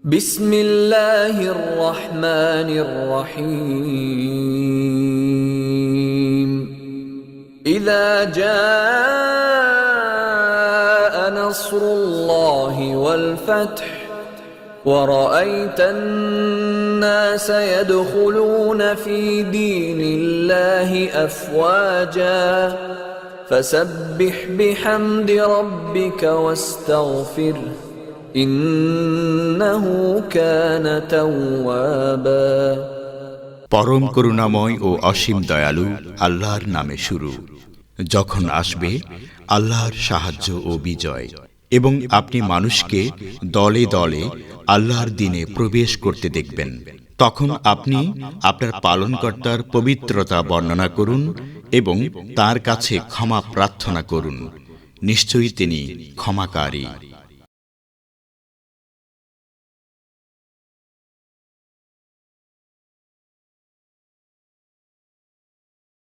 بسم الله الرحمن الرحيم إذا جاء نصر الله والفتح ورأيت الناس يدخلون في دين الله أفواجا فسبح بحمد ربك واستغفره إنه كان توابا পরম করুণাময় ও অসীম দয়ালু আল্লাহর নামে শুরু। যখন আসবে আল্লাহর সাহায্য ও বিজয় এবং আপনি মানুষকে দলে দলে আল্লাহর দ্বীনে প্রবেশ করতে দেখবেন, তখন আপনি আপনার পালনকর্তার পবিত্রতা বর্ণনা করুন এবং তার কাছে ক্ষমা প্রার্থনা করুন। নিশ্চয়ই তিনি ক্ষমাকারী।